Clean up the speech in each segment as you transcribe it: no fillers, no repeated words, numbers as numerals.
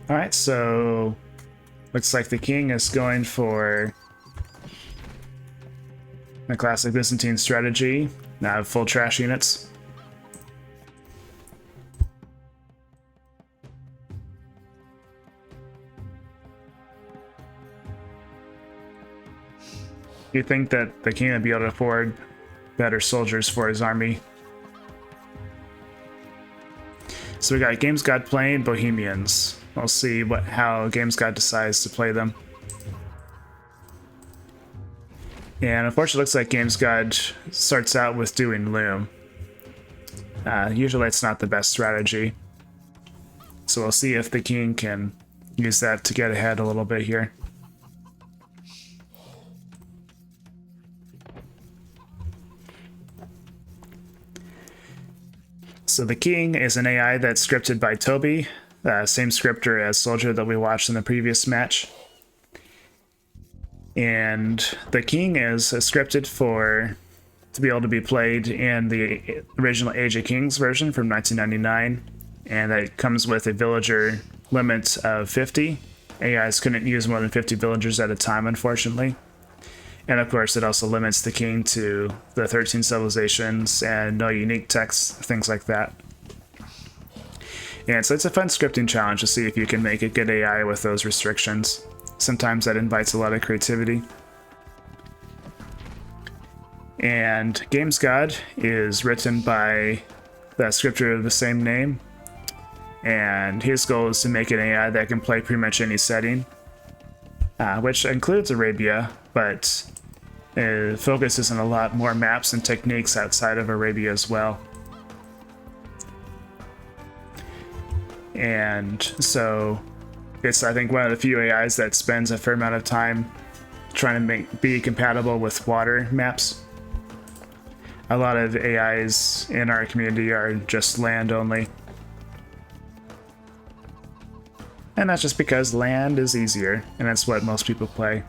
Alright, so looks like the king is going for the classic Byzantine strategy. Now full trash units. You think that the king would be able to afford better soldiers for his army? So we got GamesGod playing Bohemians. We'll see how GamesGod decides to play them. And unfortunately, it looks like GamesGod starts out with doing Loom. Usually it's not the best strategy. So we'll see if the king can use that to get ahead a little bit here. So the king is an AI that's scripted by Toby, same scripter as Soldier that we watched in the previous match. And the king is scripted to be able to be played in the original Age of Kings version from 1999, and that comes with a villager limit of 50. AIs couldn't use more than 50 villagers at a time, unfortunately. And of course, it also limits the king to the 13 civilizations and no unique texts, things like that. And so it's a fun scripting challenge to see if you can make a good AI with those restrictions. Sometimes that invites a lot of creativity. And GamesGod is written by the scripter of the same name. And his goal is to make an AI that can play pretty much any setting, which includes Arabia, but it focuses on a lot more maps and techniques outside of Arabia as well. And so it's, I think, one of the few AIs that spends a fair amount of time trying to be compatible with water maps. A lot of AIs in our community are just land only. And that's just because land is easier, and that's what most people play.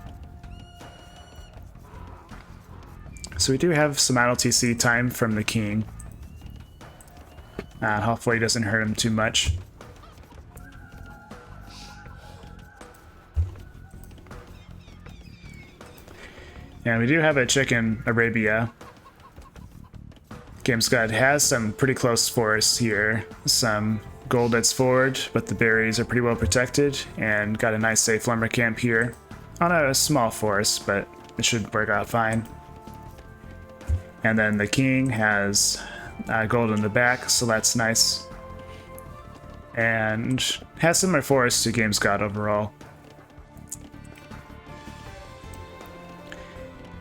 So we do have some ILTC time from the king. Hopefully it doesn't hurt him too much. And we do have a chicken Arabia. GamesGod has some pretty close forests here. Some gold that's forward, but the berries are pretty well protected, and got a nice safe lumber camp here on a small forest, but it should work out fine. And then the king has gold in the back, so that's nice. And has similar forests to GamesGod overall.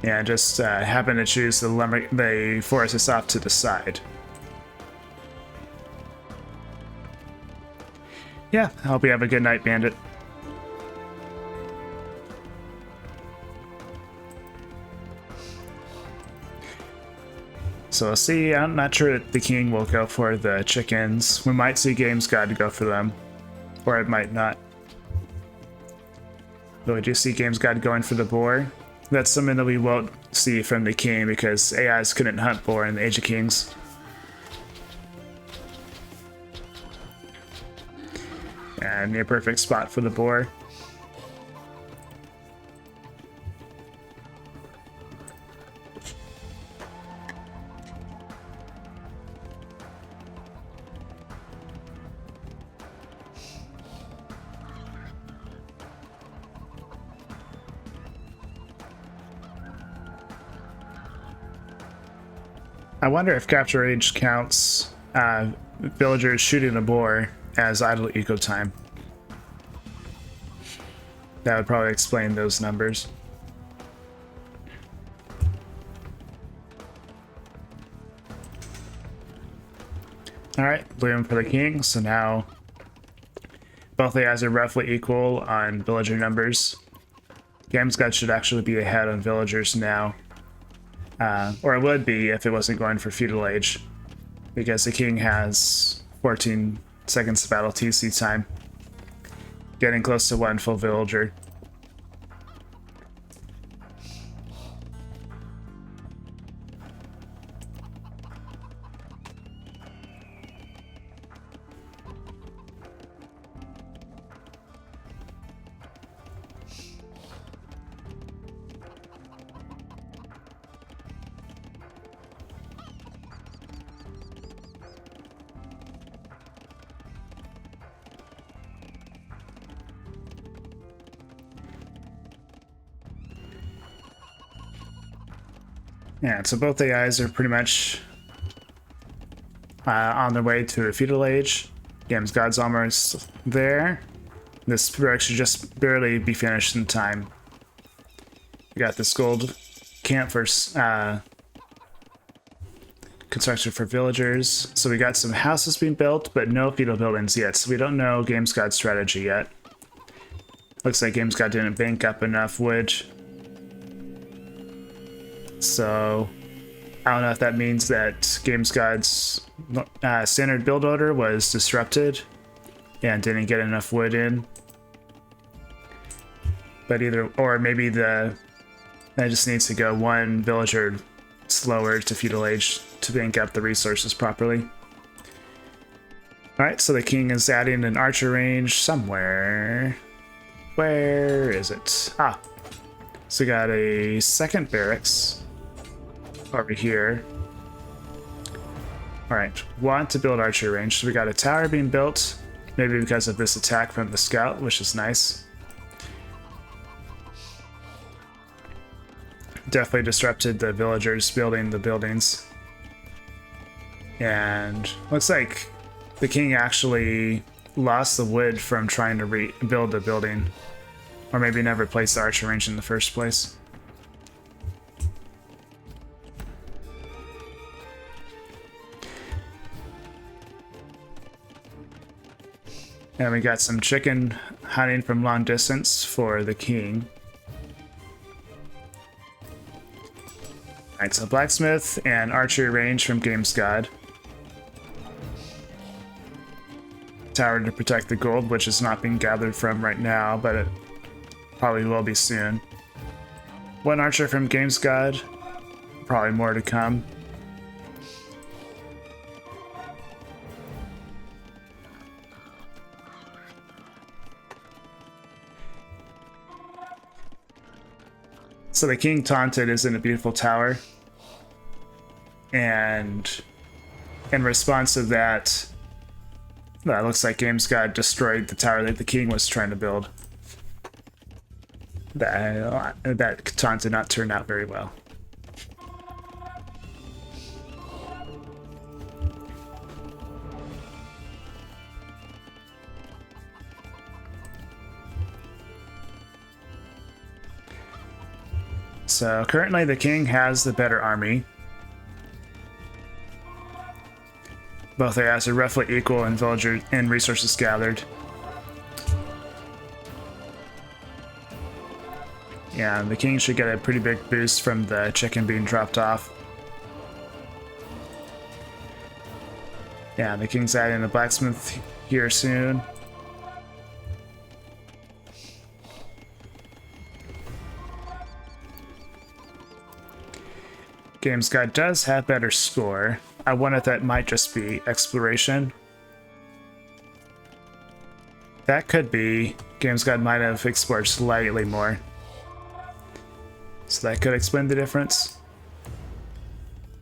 And just happen to choose the forest that's off to the side. Yeah, I hope you have a good night, Bandit. So we'll see. I'm not sure that the king will go for the chickens. We might see GamesGod go for them, or it might not. But we do see GamesGod going for the boar. That's something that we won't see from the king because AIs couldn't hunt boar in the Age of Kings. And near perfect spot for the boar. I wonder if Capture Age counts villagers shooting a boar as idle eco time. That would probably explain those numbers. Alright, bloom for the king, so now both AIs are roughly equal on villager numbers. GamesGod should actually be ahead on villagers now. Or it would be if it wasn't going for feudal age, because the king has 14 seconds of battle TC time, getting close to one full villager. Yeah, so both AIs are pretty much on their way to a feudal age. GamesGod's almost there. This barrack should just barely be finished in time. We got this gold camp for construction for villagers. So we got some houses being built, but no feudal buildings yet. So we don't know GamesGod's strategy yet. Looks like GamesGod didn't bank up enough wood. So I don't know if that means that GamesGod's standard build order was disrupted and didn't get enough wood in. But either, or maybe that just needs to go one villager slower to feudal age to bank up the resources properly. Alright, so the king is adding an archer range somewhere. Where is it? Ah, so we got a second barracks over here. Alright, want to build archer range. So we got a tower being built, maybe because of this attack from the scout, which is nice. Definitely disrupted the villagers building the buildings. And looks like the king actually lost the wood from trying to rebuild the building. Or maybe never placed the archer range in the first place. And we got some chicken hunting from long distance for the king. Alright, so blacksmith and archery range from GamesGod. Tower to protect the gold, which is not being gathered from right now, but it probably will be soon. One archer from GamesGod. Probably more to come. So the king taunted is in a beautiful tower. And in response to that, it looks like GamesGod destroyed the tower that the king was trying to build. That taunt did not turn out very well. So currently the king has the better army. Both AIs are roughly equal in villager and resources gathered. Yeah, the king should get a pretty big boost from the chicken being dropped off. Yeah, the king's adding a blacksmith here soon. GamesGod does have better score. I wonder if that might just be exploration. That could be. GamesGod might have explored slightly more. So that could explain the difference.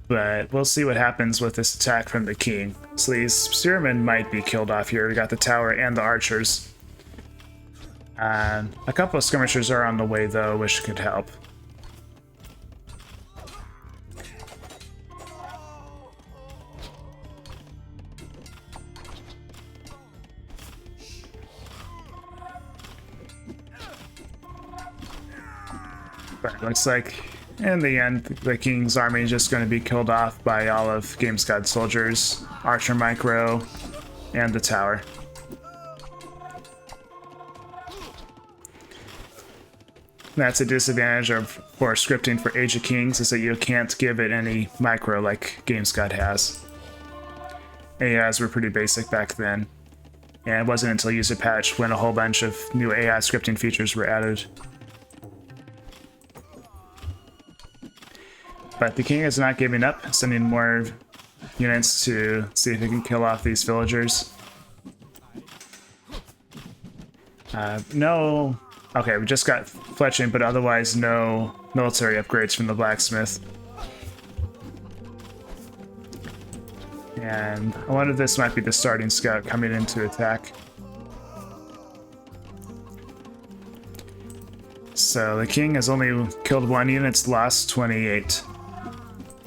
But we'll see what happens with this attack from the king. So these spearmen might be killed off here. We got the tower and the archers. A couple of skirmishers are on the way though, which could help. But it looks like, in the end, the king's army is just going to be killed off by all of GamesGod's soldiers, Archer Micro, and the tower. That's a disadvantage for scripting for Age of Kings, is that you can't give it any micro like GamesGod has. AIs were pretty basic back then, and it wasn't until user patch when a whole bunch of new AI scripting features were added. But the king is not giving up, sending more units to see if he can kill off these villagers. No... Okay, we just got fletching, but otherwise no military upgrades from the blacksmith. And I wonder if this might be the starting scout coming in to attack. So the king has only killed one unit, it's lost 28.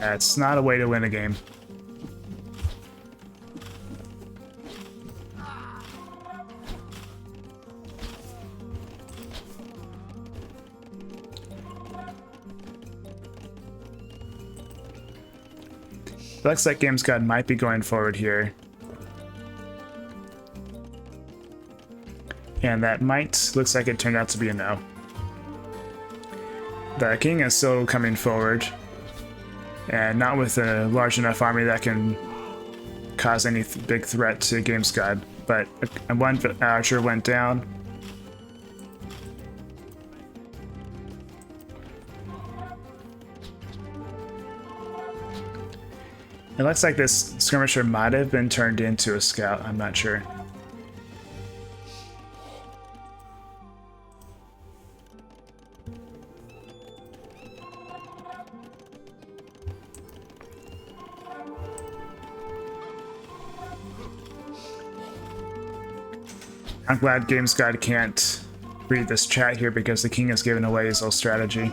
That's not a way to win a game. Looks like GamesGod might be going forward here. And that looks like it turned out to be a no. The king is still coming forward, and not with a large enough army that can cause any big threat to GamesGod. But one archer went down. It looks like this skirmisher might have been turned into a scout, I'm not sure. I'm glad GamesGod can't read this chat here because the king has given away his whole strategy.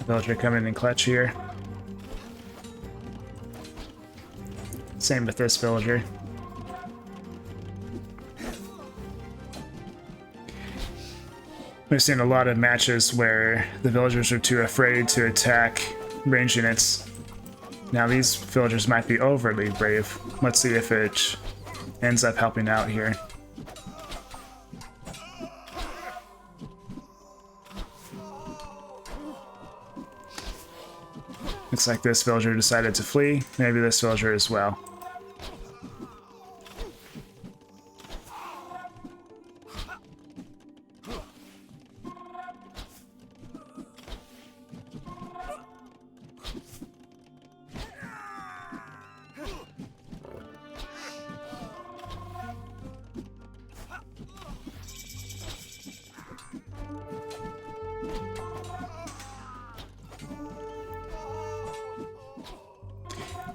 Villager coming in clutch here. Same with this villager. We've seen a lot of matches where the villagers are too afraid to attack range units. Now these villagers might be overly brave. Let's see if it ends up helping out here. Looks like this villager decided to flee. Maybe this villager as well.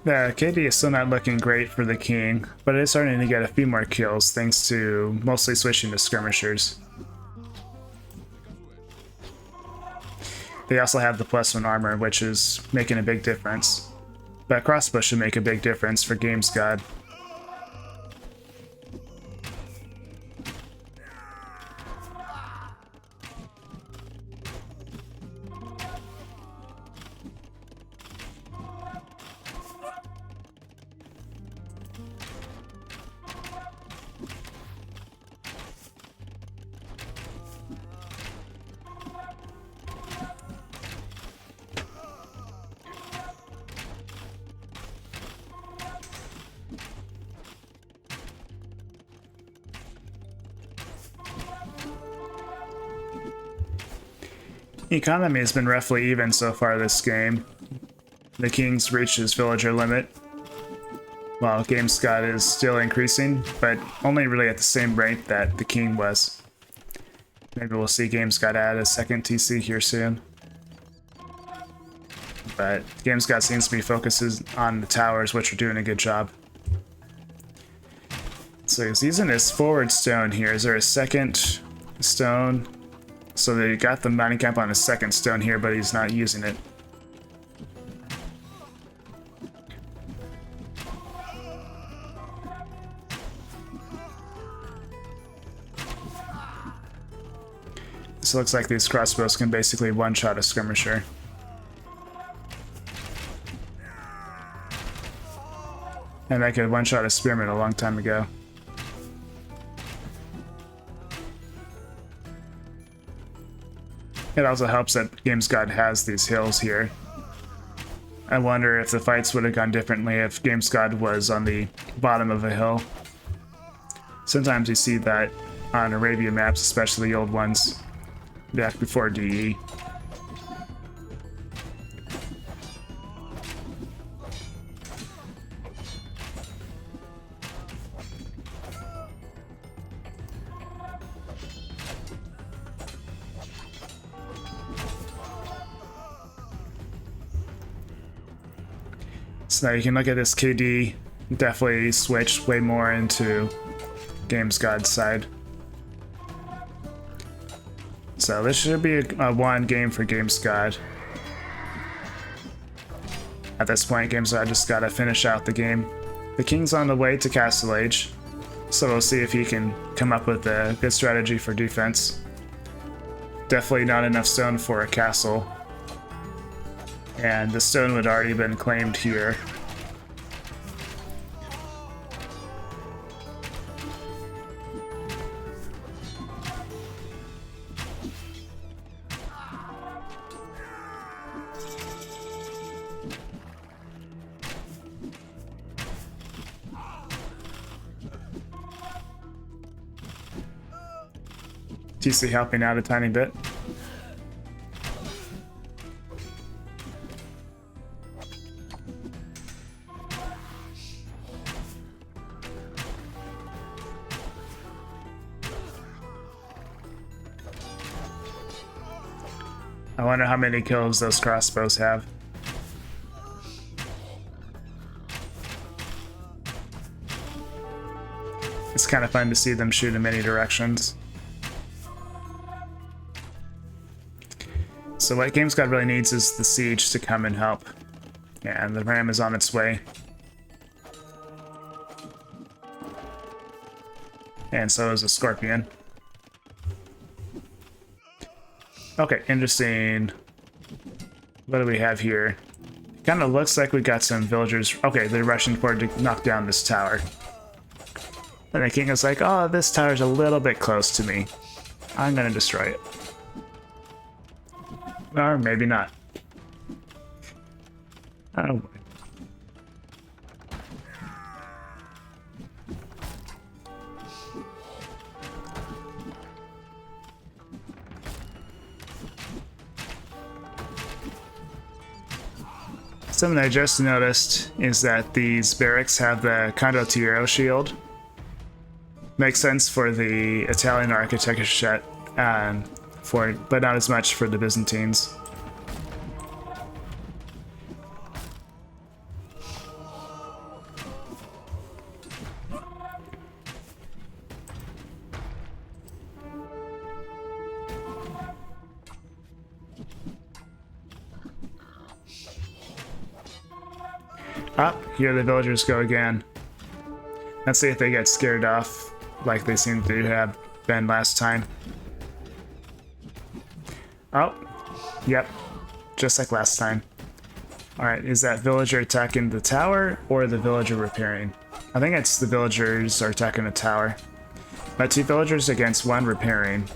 The KD is still not looking great for the king, but it is starting to get a few more kills thanks to mostly switching to skirmishers. They also have the +1 armor, which is making a big difference. But crossbow should make a big difference for GamesGod. Economy has been roughly even so far this game. The king's reached his villager limit, while GamesGod is still increasing, but only really at the same rate that the king was. Maybe we'll see GamesGod add a second TC here soon. But GamesGod seems to be focusing on the towers, which are doing a good job. So he's using his forward stone here. Is there a second stone? So they got the mining camp on his second stone here, but he's not using it. So it looks like these crossbows can basically one-shot a skirmisher. And that could one-shot a spearman a long time ago. It also helps that GamesGod has these hills here. I wonder if the fights would have gone differently if GamesGod was on the bottom of a hill. Sometimes you see that on Arabia maps, especially the old ones, back before DE. So now you can look at this KD, definitely switch way more into GamesGod's side. So this should be a one game for GamesGod. At this point, GamesGod just gotta finish out the game. The king's on the way to Castle Age, so we'll see if he can come up with a good strategy for defense. Definitely not enough stone for a castle. And the stone would already been claimed here. TC helping out a tiny bit. I wonder how many kills those crossbows have. It's kind of fun to see them shoot in many directions. So what GamesGod really needs is the siege to come and help. Yeah, and the ram is on its way. And so is a scorpion. Okay, interesting. What do we have here? Kind of looks like we got some villagers. Okay, they're rushing forward to knock down this tower. And the king is like, oh, this tower's a little bit close to me. I'm gonna destroy it. Or maybe not. Oh. Something I just noticed is that these barracks have the condottiero shield. Makes sense for the Italian architecture set, but not as much for the Byzantines. Up, here the villagers go again. Let's see if they get scared off like they seem to have been last time. Oh, yep, just like last time. Alright, is that villager attacking the tower or the villager repairing? I think it's the villagers are attacking the tower. But 2 villagers against 1 repairing.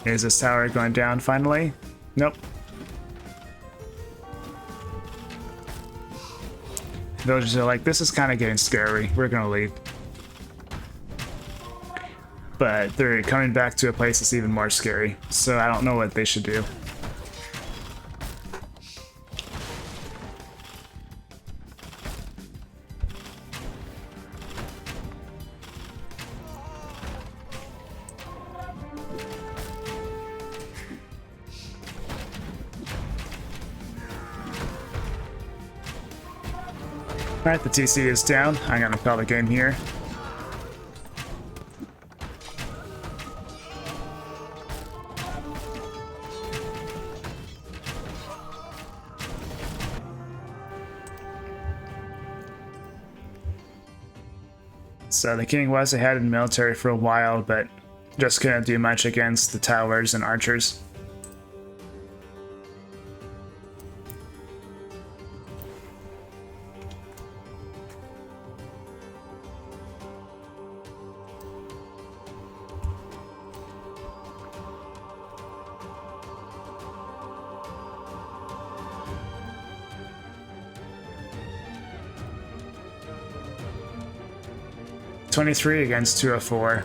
Is this tower going down finally? Nope. Villagers are like, this is kind of getting scary. We're gonna leave. But they're coming back to a place that's even more scary, so I don't know what they should do. Alright, the TC is down. I'm gonna call the game here. So the king was ahead in military for a while, but just couldn't do much against the towers and archers. .23 against 204.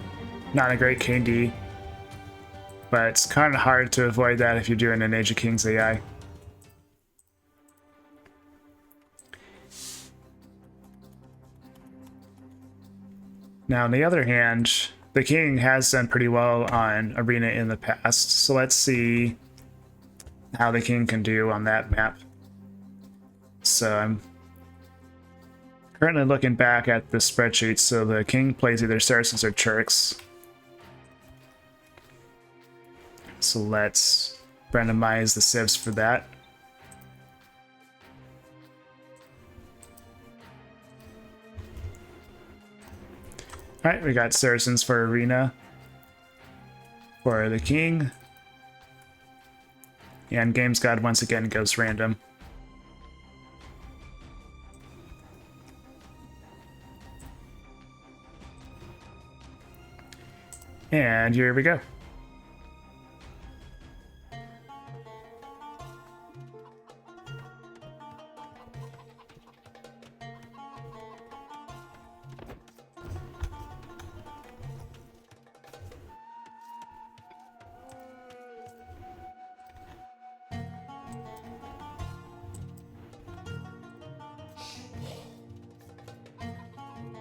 Not a great KD, but it's kind of hard to avoid that if you're doing an Age of Kings AI. Now, on the other hand, the king has done pretty well on arena in the past, so let's see how the king can do on that map. So I'm currently looking back at the spreadsheet. So the king plays either Saracens or Turks. So let's randomize the civs for that. Alright, we got Saracens for arena for the king. And GamesGod once again goes random. And here we go.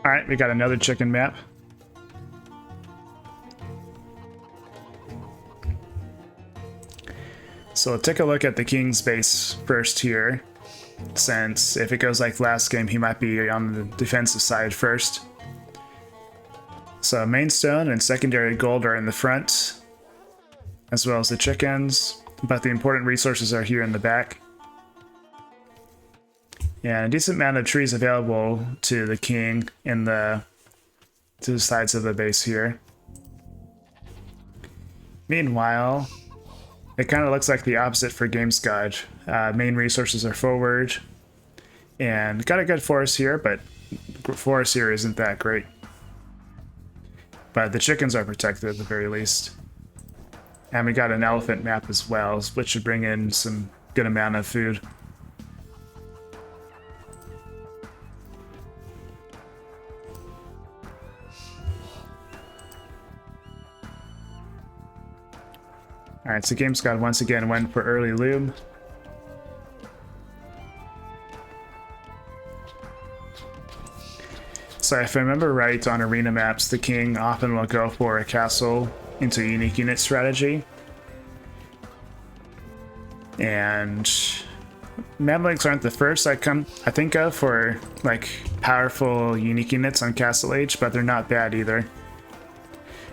All right, we got another chicken map. So we'll take a look at the king's base first here, since if it goes like last game, he might be on the defensive side first. So main stone and secondary gold are in the front, as well as the chickens, but the important resources are here in the back. And a decent amount of trees available to the king in the two sides of the base here. Meanwhile, it kind of looks like the opposite for GamesGod. Main resources are forward, and got a good forest here, but forest here isn't that great. But the chickens are protected at the very least. And we got an elephant map as well, which should bring in some good amount of food. Alright, so GamesGod once again went for early loom. So if I remember right, on arena maps, the king often will go for a castle into a unique unit strategy. And Mamluks aren't the first I think of for like powerful unique units on Castle Age, but they're not bad either.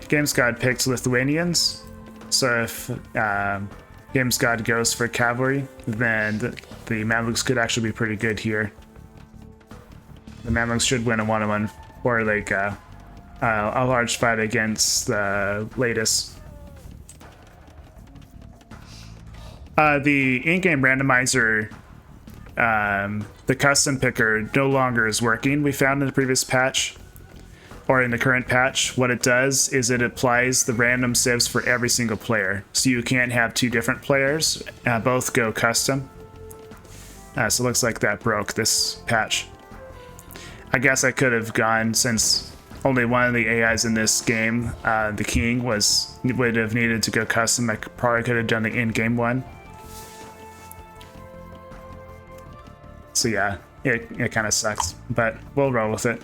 GamesGod picks Lithuanians. So if GamesGod goes for cavalry, then the Mamluks could actually be pretty good here. The Mamluks should win a 1-on-1 or like a large fight against the latest. The in-game randomizer, the custom picker, no longer is working. We found in the previous patch. Or in the current patch, what it does is it applies the random civs for every single player. So you can't have two different players, both go custom. So it looks like that broke this patch. I guess I could have gone, since only one of the AIs in this game, the king, would have needed to go custom. I probably could have done the in-game one. So yeah, it kind of sucks, but we'll roll with it.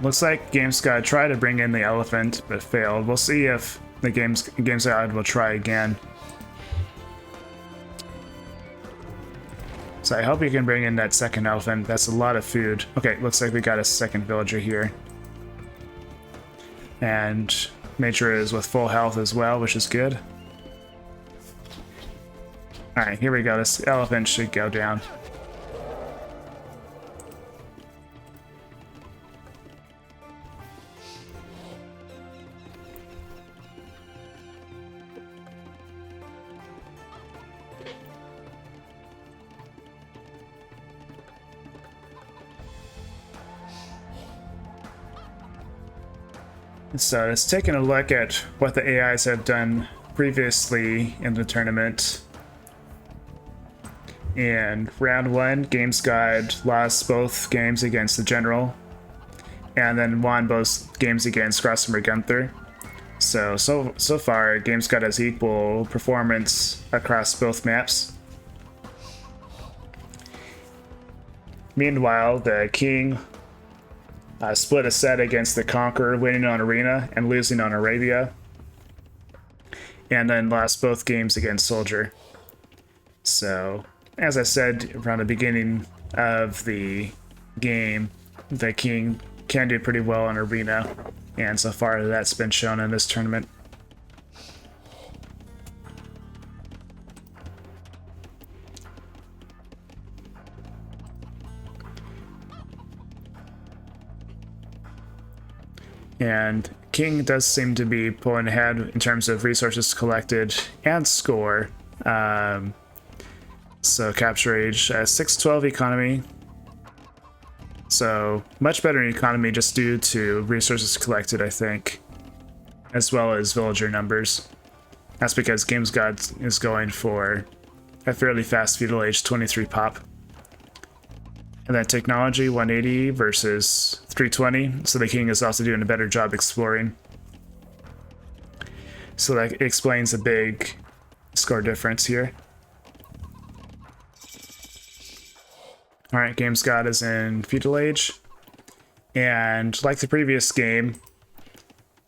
Looks like GamesGod tried to bring in the elephant, but failed. We'll see if the GamesGod will try again. So I hope you can bring in that second elephant. That's a lot of food. Okay, looks like we got a second villager here. And Nature is with full health as well, which is good. Alright, here we go. This elephant should go down. So it's taking a look at what the AIs have done previously in the tournament. In round 1, GamesGod lost both games against the General, and then won both games against Grosvenor Gunther. So far, GamesGod has equal performance across both maps. Meanwhile, the king split a set against the conqueror, winning on Arena and losing on Arabia, and then lost both games against Soldier. So, as I said around the beginning of the game, the king can do pretty well on Arena, and so far that's been shown in this tournament. And king does seem to be pulling ahead in terms of resources collected and score. So capture age, 612 economy. So much better in economy just due to resources collected, I think, as well as villager numbers. That's because GamesGod is going for a fairly fast feudal age 23 pop. And then technology 180 versus 320, so the king is also doing a better job exploring. So that explains a big score difference here. Alright, GamesGod is in feudal age. And like the previous game,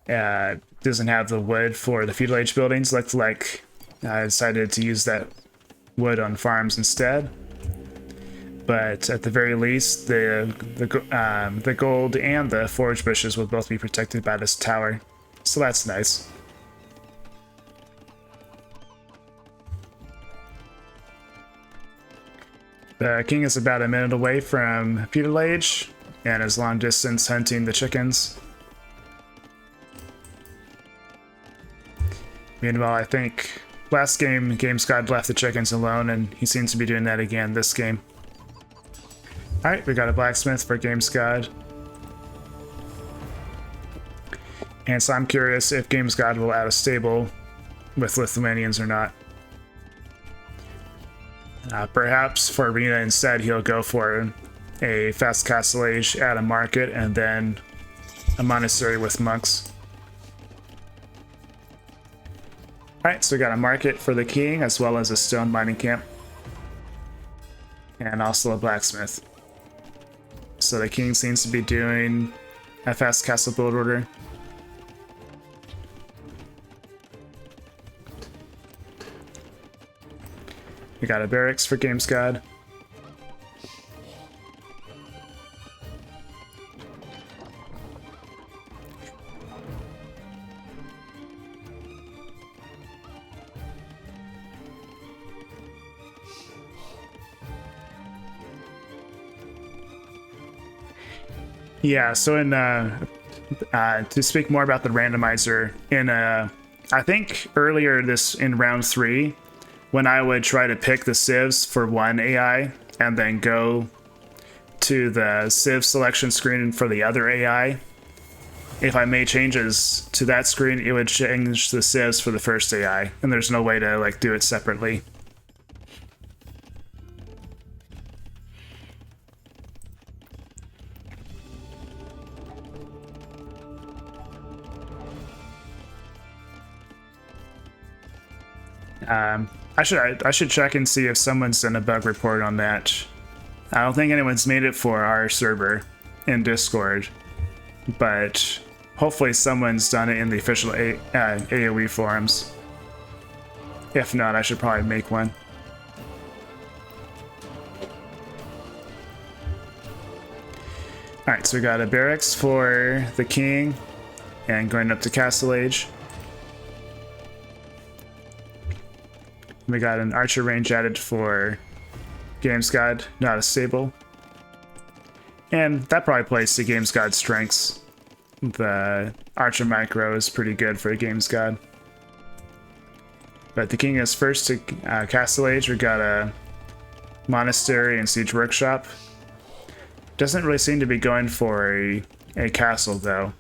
doesn't have the wood for the feudal age buildings. Looks like I decided to use that wood on farms instead. But at the very least, the gold and the forage bushes will both be protected by this tower. So that's nice. The king is about a minute away from feudal age and is long distance hunting the chickens. Meanwhile, I think last game, GamesGod left the chickens alone, and he seems to be doing that again this game. Alright, we got a blacksmith for GamesGod. And so I'm curious if GamesGod will add a stable with Lithuanians or not. Perhaps for Arena instead, he'll go for a fast castle age, add a market, and then a monastery with monks. Alright, so we got a market for the king, as well as a stone mining camp. And also a blacksmith. So the king seems to be doing a fast castle build order. We got a barracks for GamesGod. Yeah, so in to speak more about the randomizer, in I think earlier in round 3, when I would try to pick the civs for one AI and then go to the civ selection screen for the other AI, if I made changes to that screen, it would change the civs for the first AI, and there's no way to like do it separately. I should check and see if someone's done a bug report on that. I don't think anyone's made it for our server in Discord, but hopefully someone's done it in the official AoE forums. If not, I should probably make one. Alright, so we got a barracks for the king and going up to Castle Age. We got an archer range added for GamesGod, not a stable. And that probably plays to GamesGod's strengths. The archer micro is pretty good for GamesGod. But the king is first to Castle Age. We got a monastery and siege workshop. Doesn't really seem to be going for a castle though,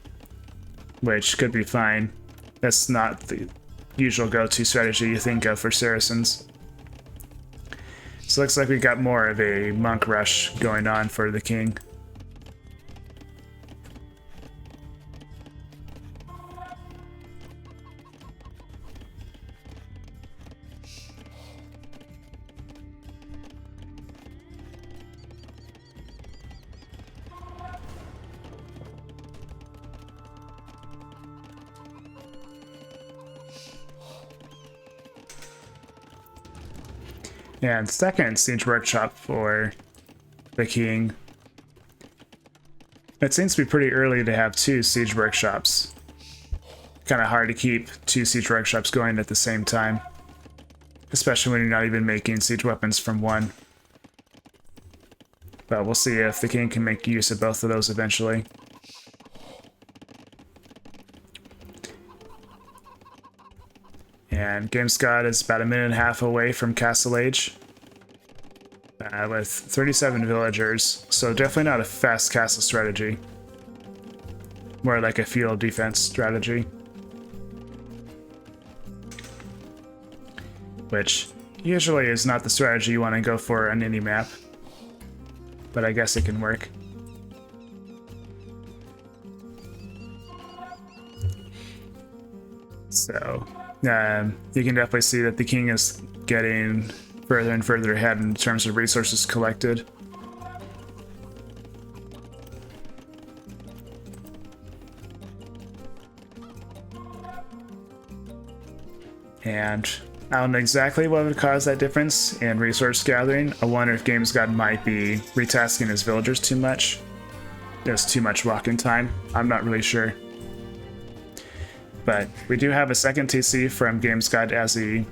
which could be fine. That's not the usual go-to strategy you think of for Saracens. So it looks like we got more of a monk rush going on for the king. And second siege workshop for the king. It seems to be pretty early to have 2 siege workshops. Kind of hard to keep 2 siege workshops going at the same time, especially when you're not even making siege weapons from one. But we'll see if the king can make use of both of those eventually. And GamesGod is about 1.5 minutes away from Castle Age, with 37 villagers, so definitely not a fast castle strategy. More like a field defense strategy. Which usually is not the strategy you want to go for on any map, but I guess it can work. So, you can definitely see that the king is getting further and further ahead in terms of resources collected. And I don't know exactly what would cause that difference in resource gathering. I wonder if GamesGod might be retasking his villagers too much. There's too much walking time. I'm not really sure. But we do have a second TC from GamesGod as he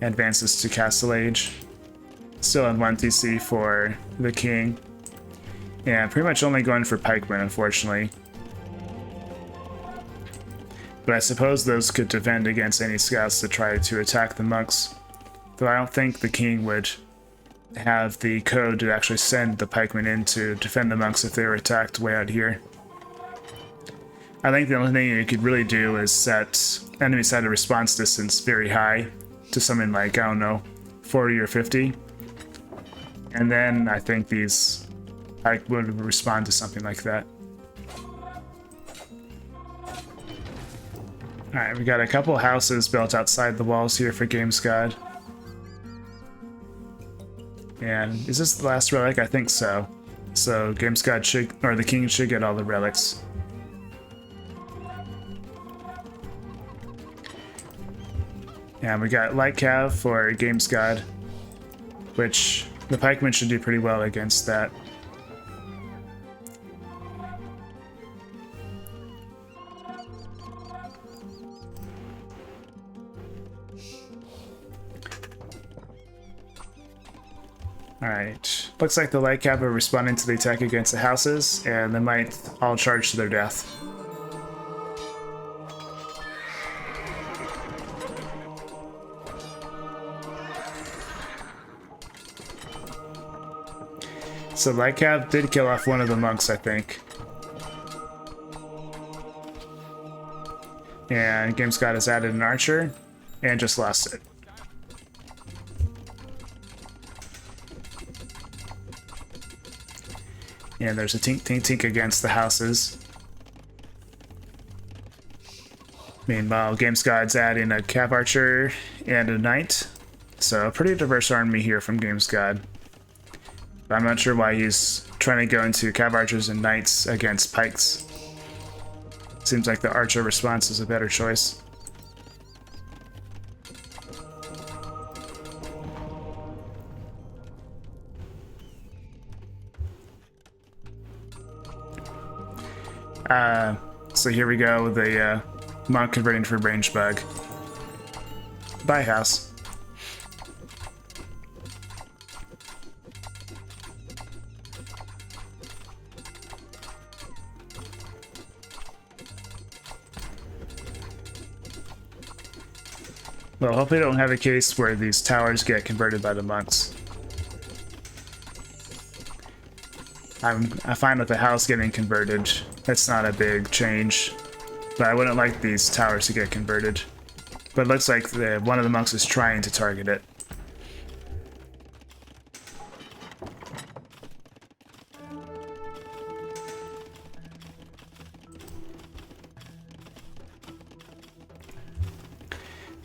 advances to Castle Age. Still in 1 TC for the king. And pretty much only going for pikemen, unfortunately. But I suppose those could defend against any scouts that try to attack the monks. Though I don't think the king would have the code to actually send the pikemen in to defend the monks if they were attacked way out here. I think the only thing you could really do is set enemy side of response distance very high to something like, I don't know, 40 or 50. And then I think these pike would respond to something like that. Alright, we got a couple houses built outside the walls here for GamesGod. And is this the last relic? I think so. So GamesGod should, or the king should get all the relics. And we got Light Cav for GamesGod, which the pikemen should do pretty well against that. Alright, looks like the Light Cav are responding to the attack against the houses, and they might all charge to their death. So Light Cav did kill off one of the monks, I think. And GamesGod has added an archer, and just lost it. And there's a tink tink tink against the houses. Meanwhile, GamesGod's adding a cav archer and a knight. So a pretty diverse army here from GamesGod. I'm not sure why he's trying to go into cav archers and knights against pikes. Seems like the archer response is a better choice. So here we go with the monk converting for range bug. Bye, house. Well, hopefully we don't have a case where these towers get converted by the monks. I'm fine with the house getting converted. That's not a big change. But I wouldn't like these towers to get converted. But it looks like one of the monks is trying to target it.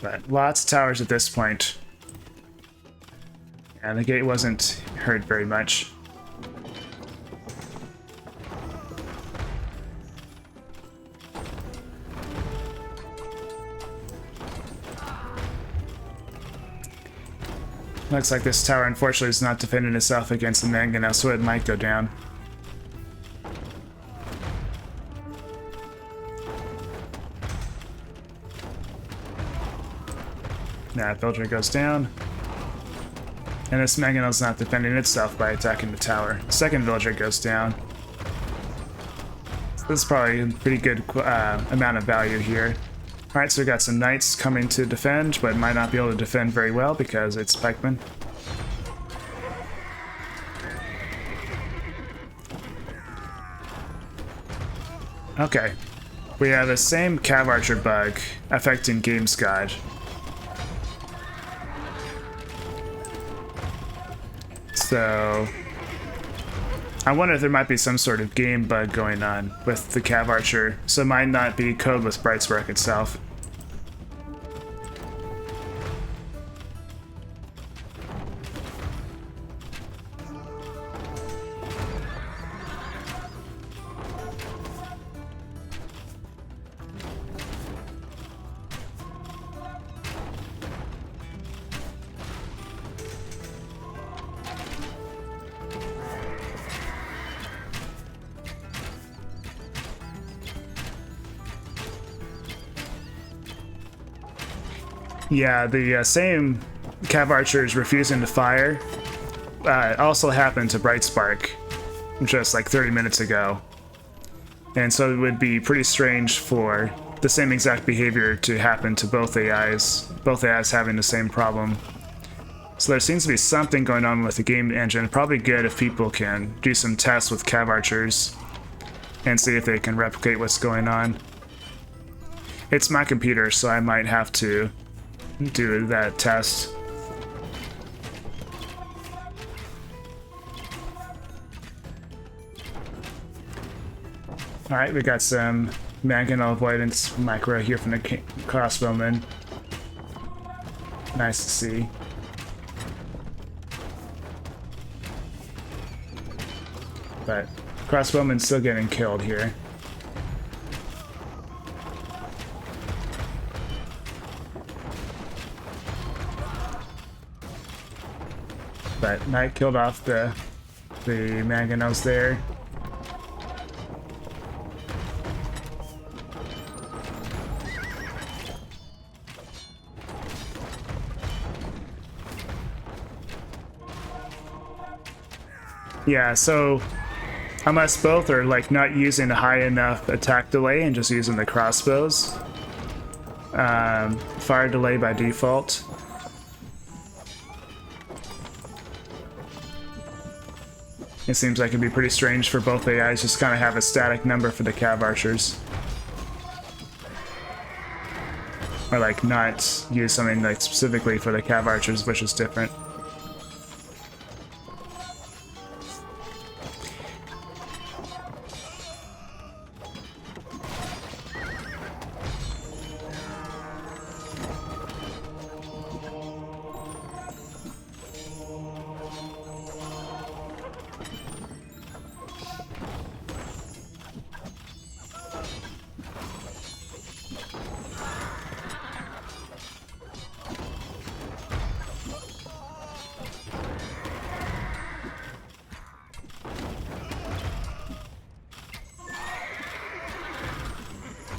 But lots of towers at this point. And the gate wasn't hurt very much. Looks like this tower, unfortunately, is not defending itself against the mangonel, so it might go down. Nah, villager goes down. And this mangonel's not defending itself by attacking the tower. Second villager goes down. So this is probably a pretty good amount of value here. Alright, so we got some knights coming to defend, but might not be able to defend very well because it's pikemen. Okay. We have the same Cav Archer bug affecting GamesGod. So I wonder if there might be some sort of game bug going on with the Cav Archer, so it might not be code with Brightspark itself. Yeah, the same Cav Archers refusing to fire also happened to Brightspark just like 30 minutes ago. And so it would be pretty strange for the same exact behavior to happen to both AIs having the same problem. So there seems to be something going on with the game engine. Probably good if people can do some tests with Cav Archers and see if they can replicate what's going on. It's my computer, so I might have to do that test. Alright, we got some mangonel avoidance micro here from the crossbowman. Nice to see. But crossbowman's still getting killed here. But Knight killed off the mangonels there. Yeah, so unless both are like not using a high enough attack delay and just using the crossbows, fire delay by default. It seems like it'd be pretty strange for both AIs just kind of have a static number for the Cav Archers. Or like not use something like specifically for the Cav Archers, which is different.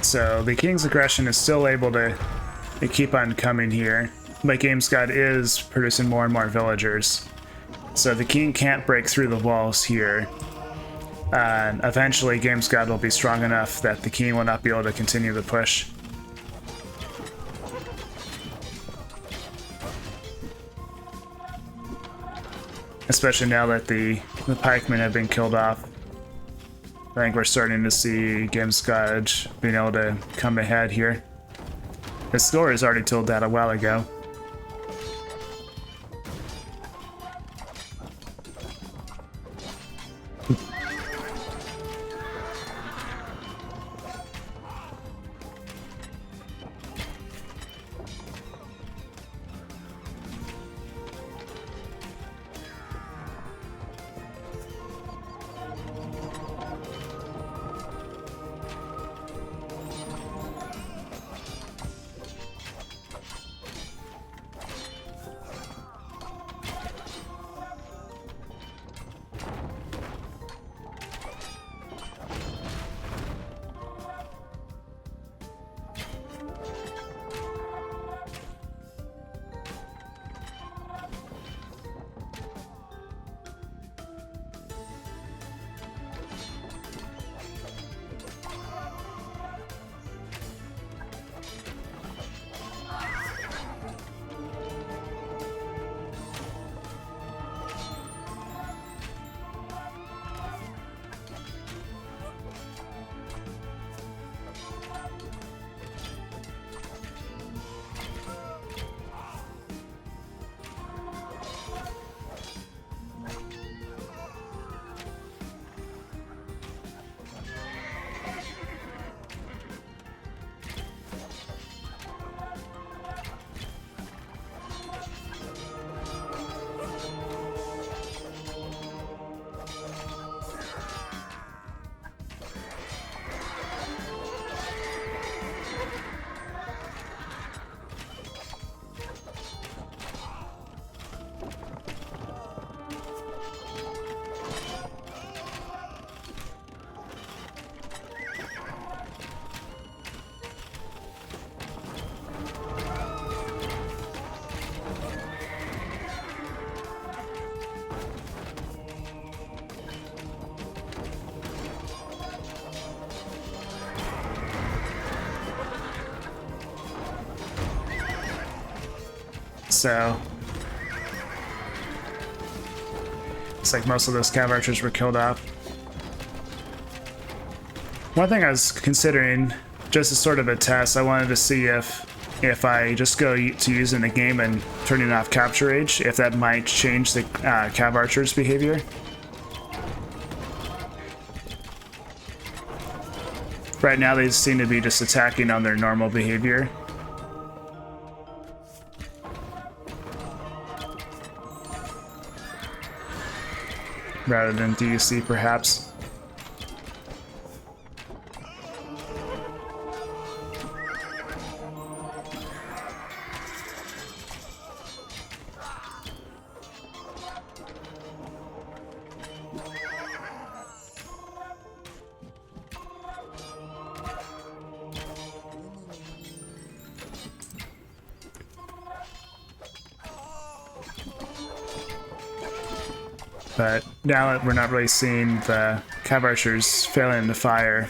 So the King's aggression is still able to keep on coming here, but GamesGod is producing more and more villagers. So the King can't break through the walls here. And eventually GamesGod will be strong enough that the King will not be able to continue the push. Especially now that the pikemen have been killed off. I think we're starting to see GamesGod being able to come ahead here. The score has already told that a while ago. So it's like most of those cav archers were killed off. One thing I was considering, just as sort of a test, I wanted to see if I just go to using the game and turning off capture age, if that might change the cav archer's behavior. Right now they seem to be just attacking on their normal behavior. Rather than DUC perhaps. But now that we're not really seeing the cav archers failing to fire,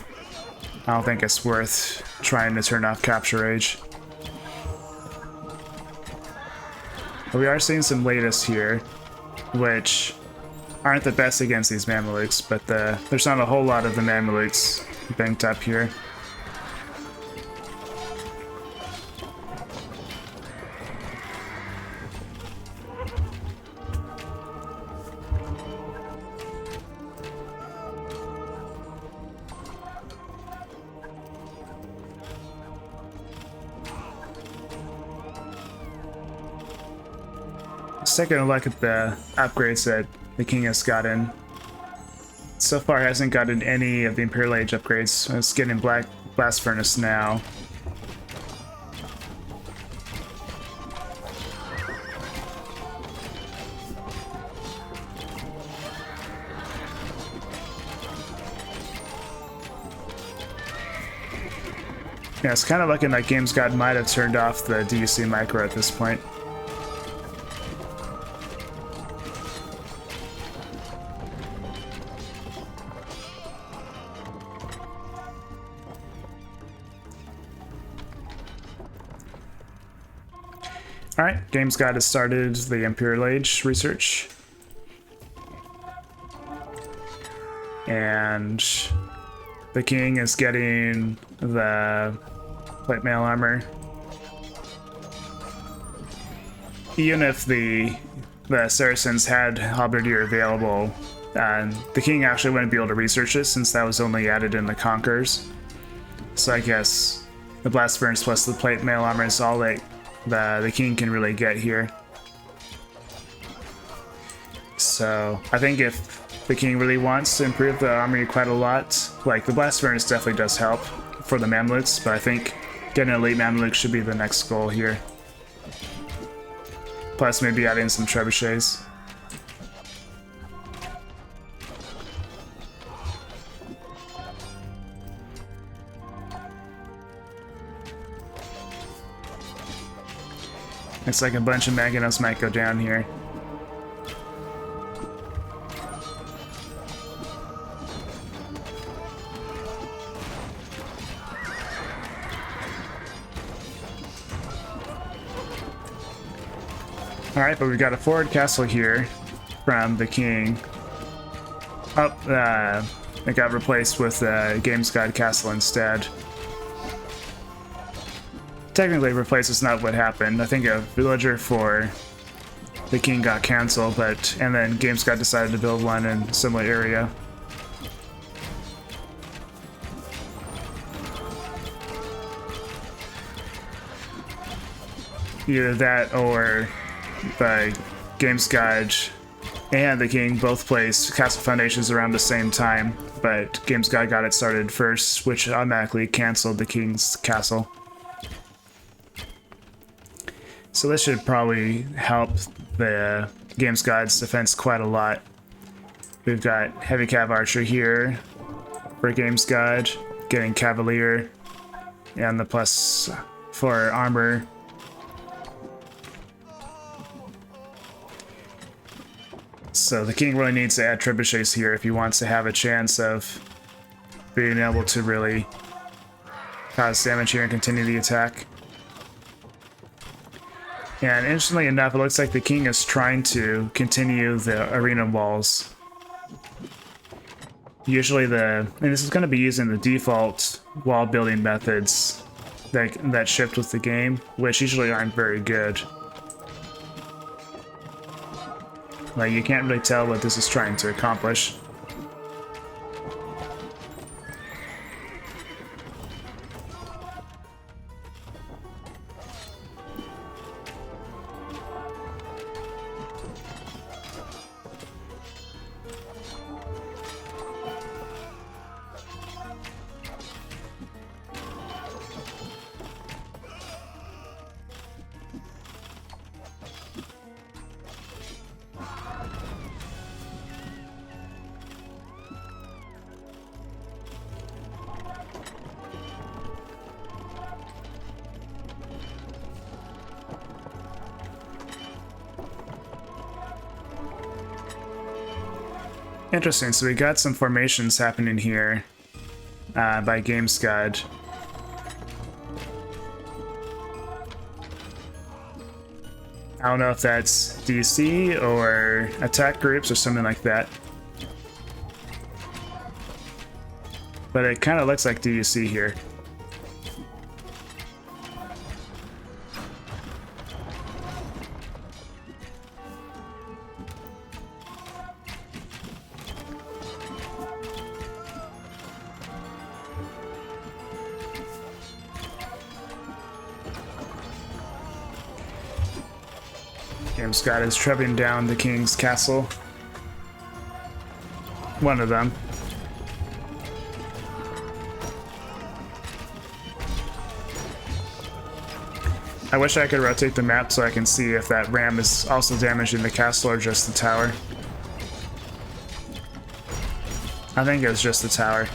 I don't think it's worth trying to turn off capture age. But we are seeing some latest here, which aren't the best against these Mamelukes, but there's not a whole lot of the Mamelukes banked up here. Let's take a look at the upgrades that the king has gotten. So far hasn't gotten any of the Imperial Age upgrades. It's getting Blast Furnace now. Yeah, it's kind of looking like GamesGod might have turned off the DUC micro at this point. Alright, GamesGod has started the Imperial Age research. And the king is getting the plate mail armor. Even if the Saracens had Halberdier available, the king actually wouldn't be able to research it since that was only added in the Conquerors. So I guess the Blast Furnace plus the plate mail armor is all that the king can really get here. So I think if the king really wants to improve the armory quite a lot, like the Blast Furnace definitely does help for the Mamelukes, but I think getting an elite Mameluke should be the next goal here. Plus maybe adding some trebuchets. Looks like a bunch of Maganos might go down here. Alright, but we've got a forward castle here from the king. Oh, it got replaced with the GamesGod castle instead. Technically, replace is not what happened. I think a villager for the king got cancelled, and then GamesGod decided to build one in a similar area. Either that or the GamesGod and the king both placed castle foundations around the same time, but GamesGod got it started first, which automatically cancelled the king's castle. So this should probably help the GamesGod's defense quite a lot. We've got Heavy Cav Archer here for GamesGod, getting Cavalier, and the +4 armor. So the king really needs to add trebuchets here if he wants to have a chance of being able to really cause damage here and continue the attack. And interestingly enough, it looks like the king is trying to continue the arena walls. Usually and this is going to be using the default wall building methods that shift with the game, which usually aren't very good. Like, you can't really tell what this is trying to accomplish. Interesting, so we got some formations happening here by GamesGod. I don't know if that's DC or attack groups or something like that. But it kind of looks like DUC here. GamesGod is trebbing down the king's castle. One of them. I wish I could rotate the map so I can see if that ram is also damaging the castle or just the tower. I think it was just the tower.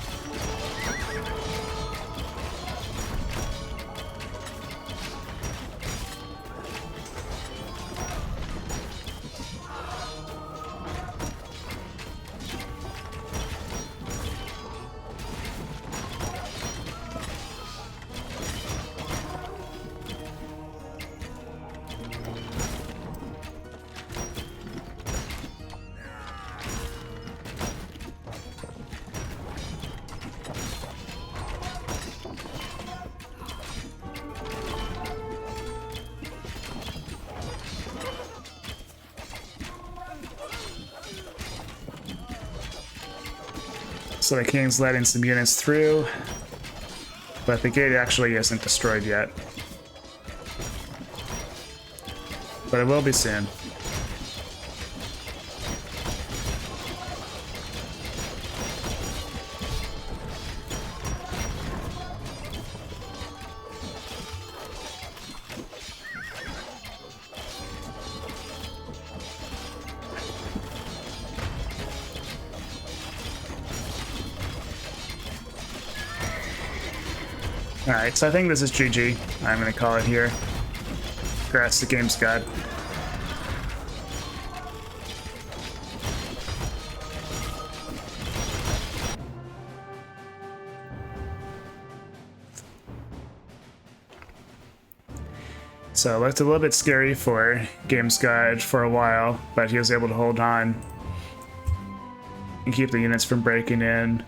So the king's letting some units through, but the gate actually isn't destroyed yet. But it will be soon. Alright, so I think this is GG. I'm gonna call it here. Congrats to GamesGod. So it looked a little bit scary for GamesGod for a while, but he was able to hold on and keep the units from breaking in.